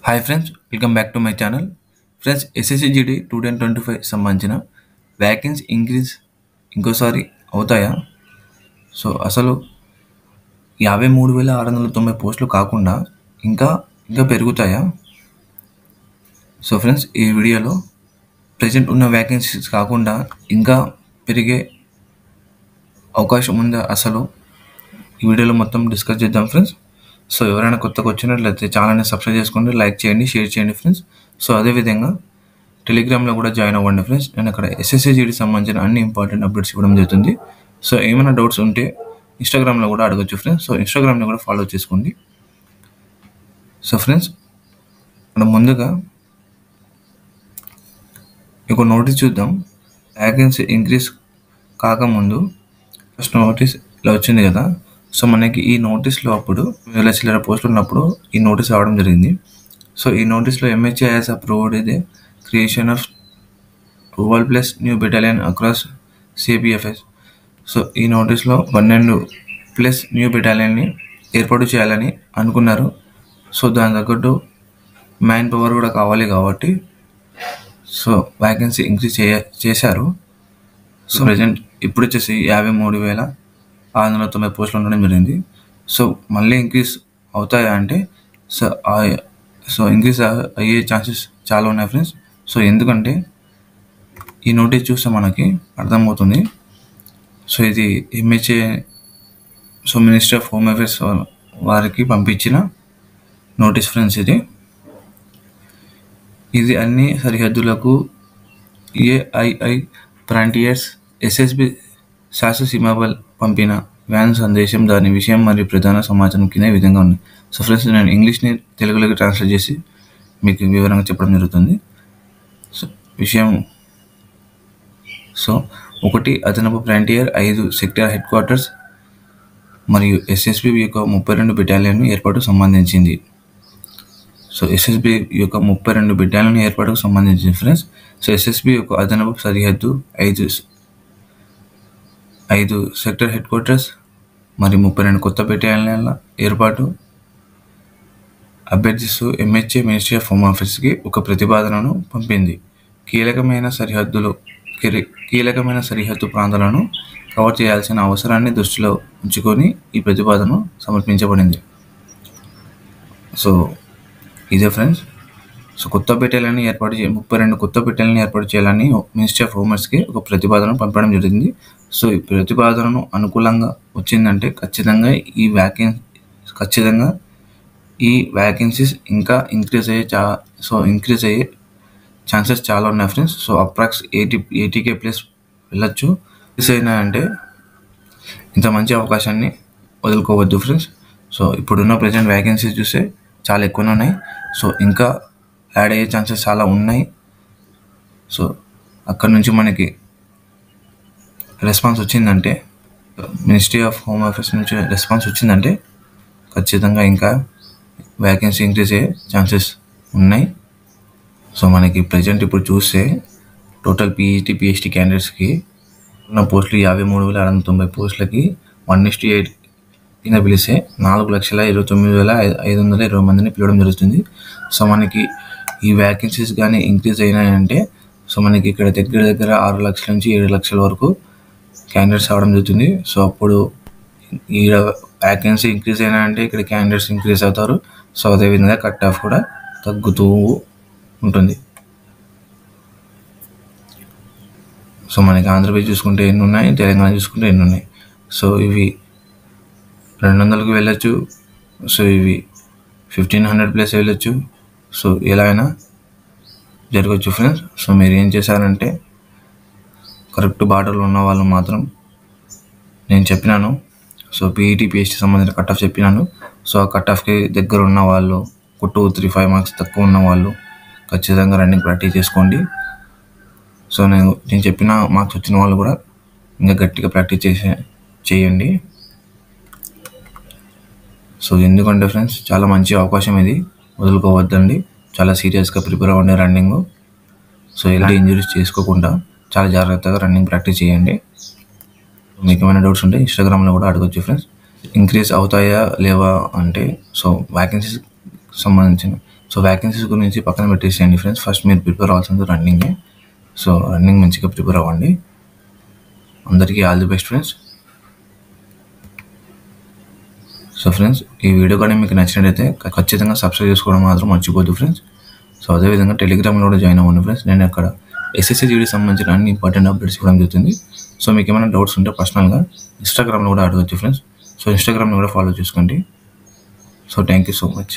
Hi friends, welcome back to my channel. Friends, SSC GD 2025 సంబంధించిన vacancy increase ఇంకోసారి అవుతాయా? So అసలు 53,690 పోస్టులు కాకుండా ఇంకా పెరుగుతాయా? సో ఫ్రెండ్స్, ఈ వీడియోలో ప్రజెంట్ ఉన్న వ్యాకెన్సీస్ కాకుండా ఇంకా పెరిగే అవకాశం ఉందా అసలు ఈ వీడియోలో మొత్తం డిస్కస్ చేద్దాం ఫ్రెండ్స్. సో ఎవరైనా కొత్తగా వచ్చినట్లయితే ఛానల్ని సబ్స్క్రైబ్ చేసుకోండి, లైక్ చేయండి, షేర్ చేయండి ఫ్రెండ్స్. సో అదేవిధంగా టెలిగ్రామ్లో కూడా జాయిన్ అవ్వండి ఫ్రెండ్స్. నేను అక్కడ ఎస్ఎస్సిజిడికి సంబంధించిన అన్ని ఇంపార్టెంట్ అప్డేట్స్ ఇవ్వడం జరుగుతుంది. సో ఏమైనా డౌట్స్ ఉంటే ఇన్స్టాగ్రామ్లో కూడా అడగచ్చు ఫ్రెండ్స్. సో ఇన్స్టాగ్రామ్ని కూడా ఫాలో చేసుకోండి. సో ఫ్రెండ్స్, మనం ముందుగా ఒక నోటీస్ చూద్దాం. వ్యాకెన్సీ ఇంక్రీజ్ కాకముందు ఫస్ట్ నోటీస్ ఇలా వచ్చింది కదా. సో మనకి ఈ నోటీస్లో అప్పుడు 1,000 చిల్లర పోస్టులు ఉన్నప్పుడు ఈ నోటీస్ రావడం జరిగింది. సో ఈ నోటీస్లో MHA has approved the creation of 12+ new battalion across CPFS. So ఈ నోటీస్లో 12+ న్యూ బెటాలియన్ని ఏర్పాటు చేయాలని అనుకున్నారు. సో దాని తగ్గట్టు మ్యాన్ పవర్ కూడా కావాలి కాబట్టి సో వ్యాకెన్సీ ఇంక్రీజ్ చేశారు. సో ప్రజెంట్ ఇప్పుడు వచ్చేసి 53,690 పోస్టులు ఉండడం జరిగింది. సో మళ్ళీ ఇంక్రీజ్ అవుతాయా అంటే సో ఇంక్రీజ్ అయ్యే ఛాన్సెస్ చాలా ఉన్నాయి ఫ్రెండ్స్. సో ఎందుకంటే ఈ నోటీస్ చూస్తే మనకి అర్థమవుతుంది. సో ఇది MHA, so ministry of home affairs వారికి పంపించిన నోటీస్ ఫ్రెండ్స్. ఇది అన్ని సరిహద్దులకు AII ఫ్రాంటియర్స్ SSB శాసనసీమాబల్ పంపిన వ్యాన్ సందేశం, దాని విషయం మరియు ప్రధాన సమాచారం కింద ఈ విధంగా ఉంది. సో ఫ్రెండ్స్, నేను ఇంగ్లీష్ని తెలుగులోకి ట్రాన్స్లేట్ చేసి మీకు వివరంగా చెప్పడం జరుగుతుంది. సో విషయం, సో 1 అదనపు ఫ్రాంటియర్, 5 సెక్టార్ హెడ్ క్వార్టర్స్ మరియు SSB యొక్క 32 బెటాలియన్ ఏర్పాటు సంబంధించింది. సో SSB యొక్క 32 బెటాలియన్ ఏర్పాటుకు సంబంధించింది ఫ్రెండ్స్. సో SSB యొక్క అదనపు సరిహద్దు, 5 సెక్టర్ హెడ్ క్వార్టర్స్ మరియు 32 కొత్త బెటాలియన్ల ఏర్పాటు అభ్యర్థిస్తూ MHA మినిస్ట్రీ ఆఫ్ హోమ్ అఫేర్స్కి ఒక ప్రతిపాదనను పంపింది. కీలకమైన సరిహద్దు ప్రాంతాలను కవర్ చేయాల్సిన అవసరాన్ని దృష్టిలో ఉంచుకొని ఈ ప్రతిపాదన సమర్పించబడింది. సో ఇదే ఫ్రెండ్స్. సో 32 కొత్త బెటాలియన్ ఏర్పాటు చేయాలని మినిస్ట్రీ ఆఫ్ హోమ్స్కి ఒక ప్రతిపాదన పంపడం జరిగింది. సో ఈ ప్రతిపాదనను అనుకూలంగా వచ్చిందంటే ఖచ్చితంగా ఈ వ్యాకెన్సీస్ ఇంకా ఇంక్రీజ్ అయ్యే ఛాన్సెస్ చాలా ఉన్నాయి friends. So approx 80K plus వెళ్ళొచ్చు. మిస్ అయినా అంటే ఇంత మంచి అవకాశాన్ని వదులుకోవద్దు ఫ్రెండ్స్. సో ఇప్పుడున్న ప్రజెంట్ వ్యాకెన్సీస్ చూస్తే చాలా ఎక్కువనే ఉన్నాయి. సో ఇంకా యాడ్ అయ్యే ఛాన్సెస్ చాలా ఉన్నాయి. సో అక్కడ నుంచి మనకి రెస్పాన్స్ వచ్చిందంటే, మినిస్ట్రీ ఆఫ్ హోమ్ అఫేర్స్ నుంచి రెస్పాన్స్ వచ్చిందంటే ఖచ్చితంగా ఇంకా వ్యాకెన్సీ ఇంక్రీజ్ అయ్యే ఛాన్సెస్ ఉన్నాయి. సో మనకి ప్రజెంట్ ఇప్పుడు చూస్తే టోటల్ PhD, PhD క్యాండిడేట్స్కి ఉన్న పోస్టులు 53,690 పోస్టులకి 1:8 కింద పిలిస్తే 4,29,520 మందిని పిలవడం జరుగుతుంది. సో మనకి ఈ వ్యాకెన్సీస్ కానీ ఇంక్రీజ్ అయినాయంటే సో మనకి ఇక్కడ దగ్గర 6 లక్షల నుంచి 7 లక్షల వరకు క్యాండిడేట్స్ అవడం జరుగుతుంది. సో అప్పుడు ఈ వ్యాకెన్సీ ఇంక్రీజ్ అయినాయంటే ఇక్కడ క్యాండిడేట్స్ ఇంక్రీజ్ అవుతారు. సో అదేవిధంగా కట్ ఆఫ్ కూడా తగ్గుతూ ఉంటుంది. సో మనకి ఆంధ్రప్రదేశ్ చూసుకుంటే ఎన్ని ఉన్నాయి, తెలంగాణ చూసుకుంటే ఎన్ని ఉన్నాయి. సో ఇవి 200కి వెళ్ళొచ్చు. సో ఇవి 1,500+ వెళ్ళొచ్చు. సో ఎలా అయినా జరగచ్చు ఫ్రెండ్స్. సో మీరు ఏం చేశారంటే కరెక్ట్ బార్డర్లో ఉన్న వాళ్ళు మాత్రం నేను చెప్పినాను. సో PET, PhD సంబంధించిన కట్ ఆఫ్ చెప్పినాను. సో ఆ కట్ ఆఫ్కి దగ్గర ఉన్న వాళ్ళు, 2-3-5 మార్క్స్ తక్కువ ఉన్న వాళ్ళు ఖచ్చితంగా రన్నింగ్ ప్రాక్టీస్ చేసుకోండి. సో నేను చెప్పిన మార్క్స్ వచ్చిన వాళ్ళు కూడా ఇంకా గట్టిగా ప్రాక్టీస్ చేయండి. సో ఎందుకంటే ఫ్రెండ్స్ చాలా మంచి అవకాశం ఇది, వదులుకోవద్దండి. చాలా సీరియస్గా ప్రిపేర్ అవ్వండి రన్నింగ్. సో ఎలాంటి ఇంజరీస్ చేసుకోకుండా చాలా జాగ్రత్తగా రన్నింగ్ ప్రాక్టీస్ చేయండి. మీకు ఏమైనా డౌట్స్ ఉంటే ఇన్స్టాగ్రామ్లో కూడా అడగచ్చు ఫ్రెండ్స్. ఇంక్రీజ్ అవుతాయా లేవా అంటే సో వ్యాకెన్సీస్ సంబంధించిన సో వ్యాకెన్సీస్ గురించి పక్కన పెట్టేసేయండి ఫ్రెండ్స్. ఫస్ట్ మీరు ప్రిపేర్ అవ్వాల్సింది రన్నింగే. సో రన్నింగ్ మంచిగా ప్రిపేర్ అవ్వండి. అందరికీ all the best friends. So friends, ఈ వీడియో కానీ మీకు నచ్చినట్టయితే ఖచ్చితంగా సబ్స్క్రైబ్ చేసుకోవడం మాత్రం మర్చిపోద్దు ఫ్రెండ్స్. సో అదేవిధంగా టెలిగ్రామ్లో కూడా జాయిన్ అవ్వండి ఫ్రెండ్స్. నేను అక్కడ SSC GD సంబంధించిన అన్ని ఇంపార్టెంట్ అప్డేట్స్ ఇవ్వడం జరుగుతుంది. సో మీకు ఏమైనా డౌట్స్ ఉంటే పర్సనల్గా ఇన్స్టాగ్రామ్లో కూడా అడగచ్చు ఫ్రెండ్స్. సో ఇన్స్టాగ్రామ్ని కూడా ఫాలో చేసుకోండి. So thank you so much.